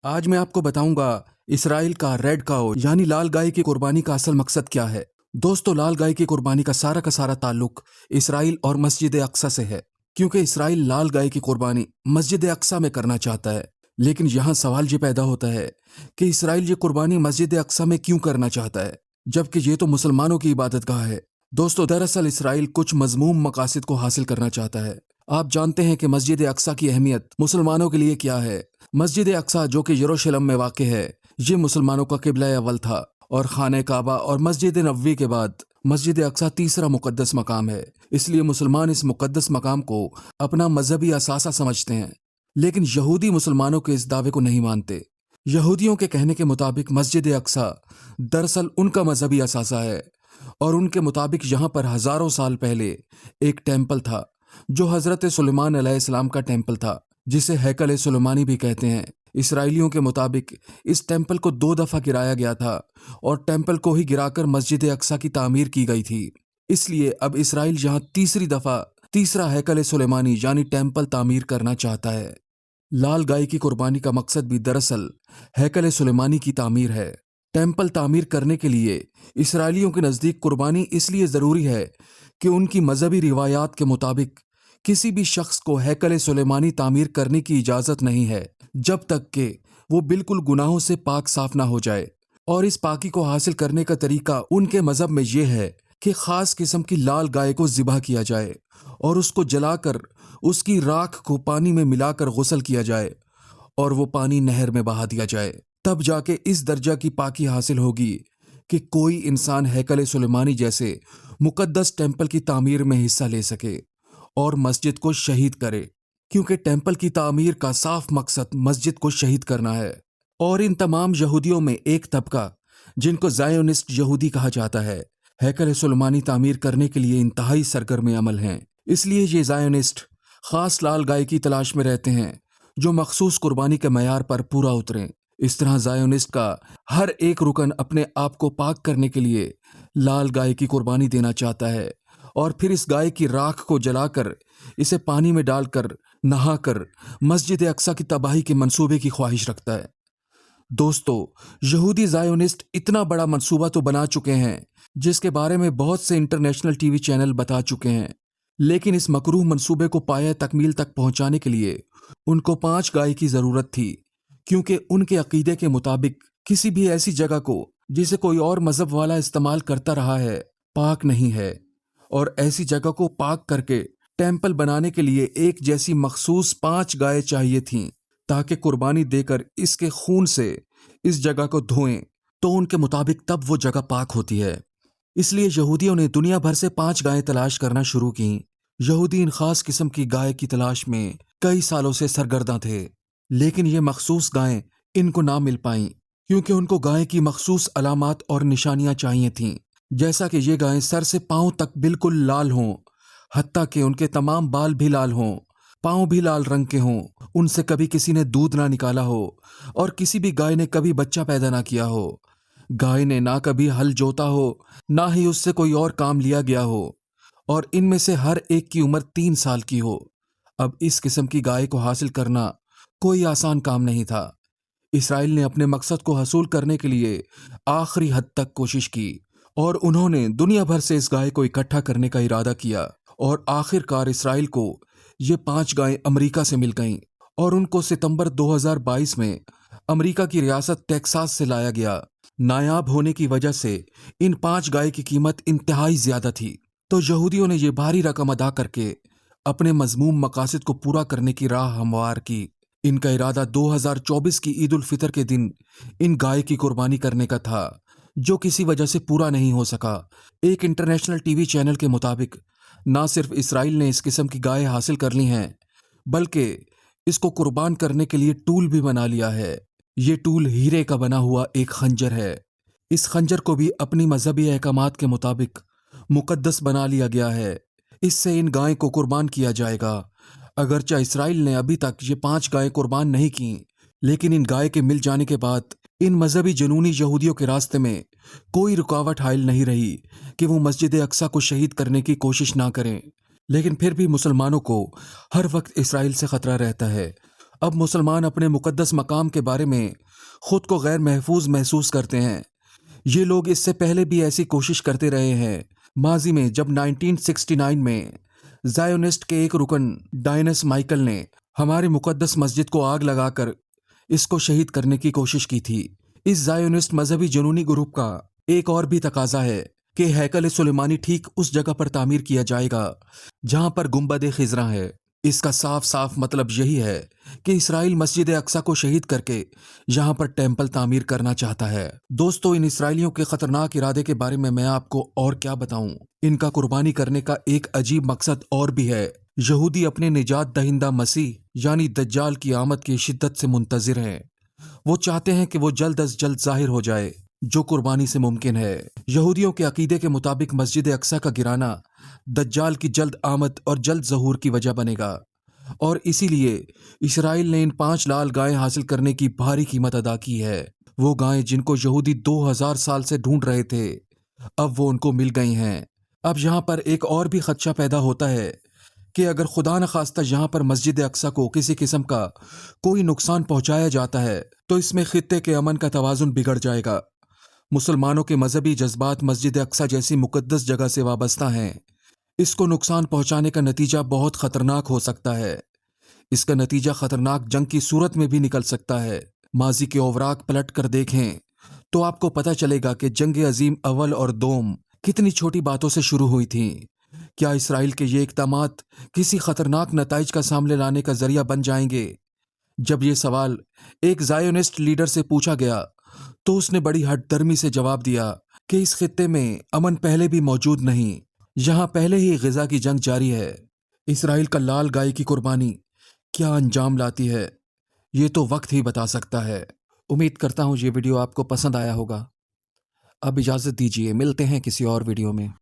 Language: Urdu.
آج میں آپ کو بتاؤں گا اسرائیل کا ریڈ کاؤ یعنی لال گائے کی قربانی کا اصل مقصد کیا ہے۔ دوستو، لال گائے کی قربانی کا سارا تعلق اسرائیل اور مسجد اقصی سے ہے، کیونکہ اسرائیل لال گائے کی قربانی مسجد اقصی میں کرنا چاہتا ہے۔ لیکن یہاں سوال یہ پیدا ہوتا ہے کہ اسرائیل یہ قربانی مسجد اقصی میں کیوں کرنا چاہتا ہے، جبکہ یہ تو مسلمانوں کی عبادت گاہ ہے۔ دوستو، دراصل اسرائیل کچھ مذموم مقاصد کو حاصل کرنا چاہتا ہے۔ آپ جانتے ہیں کہ مسجد اقصی کی اہمیت مسلمانوں کے لیے کیا ہے۔ مسجد اقصی جو کہ یروشلم میں واقع ہے، یہ مسلمانوں کا قبلہ اول تھا، اور خانہ کعبہ اور مسجد نبوی کے بعد مسجد اقصی تیسرا مقدس مقام ہے۔ اس لیے مسلمان اس مقدس مقام کو اپنا مذہبی اثاثہ سمجھتے ہیں۔ لیکن یہودی مسلمانوں کے اس دعوے کو نہیں مانتے۔ یہودیوں کے کہنے کے مطابق مسجد اقصی دراصل ان کا مذہبی اثاثہ ہے، اور ان کے مطابق یہاں پر ہزاروں سال پہلے ایک ٹیمپل تھا جو حضرت سلیمان علیہ السلام کا ٹیمپل تھا، جسے ہیکل سلیمانی بھی کہتے ہیں۔ اسرائیلیوں کے مطابق اس ٹیمپل کو 2 دفعہ گرایا گیا تھا، اور ٹیمپل کو ہی گرا کر مسجد اقصی کی تعمیر کی گئی تھی۔ اس لیے اب اسرائیل یہاں تیسری دفعہ تیسرا ہیکل سلیمانی یعنی ٹیمپل تعمیر کرنا چاہتا ہے۔ لال گائے کی قربانی کا مقصد بھی دراصل ہیکل سلیمانی کی تعمیر ہے۔ ٹیمپل تعمیر کرنے کے لیے اسرائیلیوں کے نزدیک قربانی اس لیے ضروری ہے کہ ان کی مذہبی روایات کے مطابق کسی بھی شخص کو ہیکل سلیمانی تعمیر کرنے کی اجازت نہیں ہے جب تک کہ وہ بالکل گناہوں سے پاک صاف نہ ہو جائے، اور اس پاکی کو حاصل کرنے کا طریقہ ان کے مذہب میں یہ ہے کہ خاص قسم کی لال گائے کو ذبح کیا جائے اور اس کو جلا کر اس کی راکھ کو پانی میں ملا کر غسل کیا جائے، اور وہ پانی نہر میں بہا دیا جائے۔ تب جا کے اس درجہ کی پاکی حاصل ہوگی کہ کوئی انسان ہیکل سلیمانی جیسے مقدس ٹیمپل کی تعمیر میں حصہ لے سکے اور مسجد کو شہید کرے، کیونکہ ٹیمپل کی تعمیر کا صاف مقصد مسجد کو شہید کرنا ہے۔ اور ان تمام یہودیوں میں ایک طبقہ جن کو زائونسٹ یہودی کہا جاتا ہے، ہیکل سلیمانی تعمیر کرنے کے لیے انتہائی سرگرم عمل ہیں۔ اس لیے یہ زائونسٹ خاص لال گائے کی تلاش میں رہتے ہیں جو مخصوص قربانی کے معیار پر پورا اتریں۔ اس طرح زائونسٹ کا ہر ایک رکن اپنے آپ کو پاک کرنے کے لیے لال گائے کی قربانی دینا چاہتا ہے، اور پھر اس گائے کی راکھ کو جلا کر اسے پانی میں ڈال کر نہا کر مسجد اقصی کی تباہی کے منصوبے کی خواہش رکھتا ہے۔ دوستو، یہودی زائونسٹ اتنا بڑا منصوبہ تو بنا چکے ہیں جس کے بارے میں بہت سے انٹرنیشنل ٹی وی چینل بتا چکے ہیں، لیکن اس مکروہ منصوبے کو پایہ تکمیل تک پہنچانے کے لیے ان کو 5 گائے کی ضرورت تھی، کیونکہ ان کے عقیدے کے مطابق کسی بھی ایسی جگہ کو جسے کوئی اور مذہب والا استعمال کرتا رہا ہے پاک نہیں ہے، اور ایسی جگہ کو پاک کر کے ٹیمپل بنانے کے لیے ایک جیسی مخصوص 5 گائے چاہیے تھیں تاکہ قربانی دے کر اس کے خون سے اس جگہ کو دھوئیں تو ان کے مطابق تب وہ جگہ پاک ہوتی ہے۔ اس لیے یہودیوں نے دنیا بھر سے 5 گائیں تلاش کرنا شروع کیں۔ یہودی ان خاص قسم کی گائے کی تلاش میں کئی سالوں سے سرگرداں تھے، لیکن یہ مخصوص گائیں ان کو نہ مل پائیں، کیونکہ ان کو گائے کی مخصوص علامات اور نشانیاں چاہیے تھیں، جیسا کہ یہ گائیں سر سے پاؤں تک بالکل لال ہوں، حتیٰ کہ ان کے تمام بال بھی لال ہوں، پاؤں بھی لال رنگ کے ہوں، ان سے کبھی کسی نے دودھ نہ نکالا ہو، اور کسی بھی گائے نے کبھی بچہ پیدا نہ کیا ہو۔ گائے نے نہ کبھی ہل جوتا ہو، نہ ہی اس سے کوئی اور کام لیا گیا ہو، اور ان میں سے ہر ایک کی عمر 3 سال کی ہو۔ اب اس قسم کی گائے کو حاصل کرنا کوئی آسان کام نہیں تھا۔ اسرائیل نے اپنے مقصد کو حصول کرنے کے لیے آخری حد تک کوشش کی، اور انہوں نے دنیا بھر سے اس گائے کو اکٹھا کرنے کا ارادہ کیا، اور آخر کار اسرائیل کو یہ 5 گائیں امریکہ سے مل گئیں، اور ان کو ستمبر 2022 میں امریکہ کی ریاست ٹیکساس سے لایا گیا۔ نایاب ہونے کی وجہ سے ان 5 گائے کی قیمت انتہائی زیادہ تھی، تو یہودیوں نے یہ بھاری رقم ادا کر کے اپنے مذموم مقاصد کو پورا کرنے کی راہ ہموار کی۔ ان کا ارادہ 2024 کی عید الفطر کے دن ان گائے کی قربانی کرنے کا تھا، جو کسی وجہ سے پورا نہیں ہو سکا۔ ایک انٹرنیشنل ٹی وی چینل کے مطابق نہ صرف اسرائیل نے اس قسم کی گائے حاصل کر لی ہیں، بلکہ اس کو قربان کرنے کے لیے ٹول بھی بنا لیا ہے۔ یہ ٹول ہیرے کا بنا ہوا ایک خنجر ہے۔ اس خنجر کو بھی اپنی مذہبی احکامات کے مطابق مقدس بنا لیا گیا ہے۔ اس سے ان گائیں کو قربان کیا جائے گا۔ اگرچہ اسرائیل نے ابھی تک یہ 5 گائیں قربان نہیں کیں، لیکن ان گائے کے مل جانے کے بعد ان مذہبی جنونی یہودیوں کے راستے میں کوئی رکاوٹ حائل نہیں رہی کہ وہ مسجد اقصی کو شہید کرنے کی کوشش نہ کریں۔ لیکن پھر بھی مسلمانوں کو ہر وقت اسرائیل سے خطرہ رہتا ہے۔ اب مسلمان اپنے مقدس مقام کے بارے میں خود کو غیر محفوظ محسوس کرتے ہیں۔ یہ لوگ اس سے پہلے بھی ایسی کوشش کرتے رہے ہیں۔ ماضی میں جب 1969 میں زائونسٹ کے ایک رکن ڈائنس مائیکل نے ہماری مقدس مسجد کو آگ لگا کر اس کو شہید کرنے کی کوشش کی تھی۔ اس زائونسٹ مذہبی جنونی گروپ کا ایک اور بھی تقاضا ہے کہ ہیکل سلیمانی ٹھیک اس جگہ پر تعمیر کیا جائے گا جہاں پر گنبد خضراء ہے۔ اس کا صاف صاف مطلب یہی ہے کہ اسرائیل مسجد اقصی کو شہید کر کے یہاں پر ٹیمپل تعمیر کرنا چاہتا ہے۔ دوستو، ان اسرائیلیوں کے خطرناک ارادے کے بارے میں آپ کو اور کیا بتاؤں۔ ان کا قربانی کرنے کا ایک عجیب مقصد اور بھی ہے۔ یہودی اپنے نجات دہندہ مسیح یعنی دجال کی آمد کی شدت سے منتظر ہیں۔ وہ چاہتے ہیں کہ وہ جلد از جلد ظاہر ہو جائے، جو قربانی سے ممکن ہے۔ یہودیوں کے عقیدے کے مطابق مسجد اقصی کا گرانا دجال کی جلد آمد اور جلد ظہور کی وجہ بنے گا، اور اسی لیے اسرائیل نے ان 5 لال گائیں حاصل کرنے کی بھاری قیمت ادا کی ہے۔ وہ گائیں جن کو یہودی 2000 سال سے ڈھونڈ رہے تھے، اب وہ ان کو مل گئی ہیں۔ اب یہاں پر ایک اور بھی خدشہ پیدا ہوتا ہے کہ اگر خدا نخواستہ یہاں پر مسجد اقصی کو کسی قسم کا کوئی نقصان پہنچایا جاتا ہے تو اس میں خطے کے امن کا توازن بگڑ جائے گا۔ مسلمانوں کے مذہبی جذبات مسجد اقصی جیسی مقدس جگہ سے وابستہ ہیں۔ اس کو نقصان پہنچانے کا نتیجہ بہت خطرناک ہو سکتا ہے۔ اس کا نتیجہ خطرناک جنگ کی صورت میں بھی نکل سکتا ہے۔ ماضی کے اوراق پلٹ کر دیکھیں تو آپ کو پتہ چلے گا کہ جنگ عظیم اول اور دوم کتنی چھوٹی باتوں سے شروع ہوئی تھیں۔ کیا اسرائیل کے یہ اقدامات کسی خطرناک نتائج کا سامنے لانے کا ذریعہ بن جائیں گے؟ جب یہ سوال ایک زائونسٹ لیڈر سے پوچھا گیا تو اس نے بڑی ہٹ درمی سے جواب دیا کہ اس خطے میں امن پہلے بھی موجود نہیں، یہاں پہلے ہی غزہ کی جنگ جاری ہے۔ اسرائیل کا لال گائے کی قربانی کیا انجام لاتی ہے، یہ تو وقت ہی بتا سکتا ہے۔ امید کرتا ہوں یہ ویڈیو آپ کو پسند آیا ہوگا۔ اب اجازت دیجیے، ملتے ہیں کسی اور ویڈیو میں۔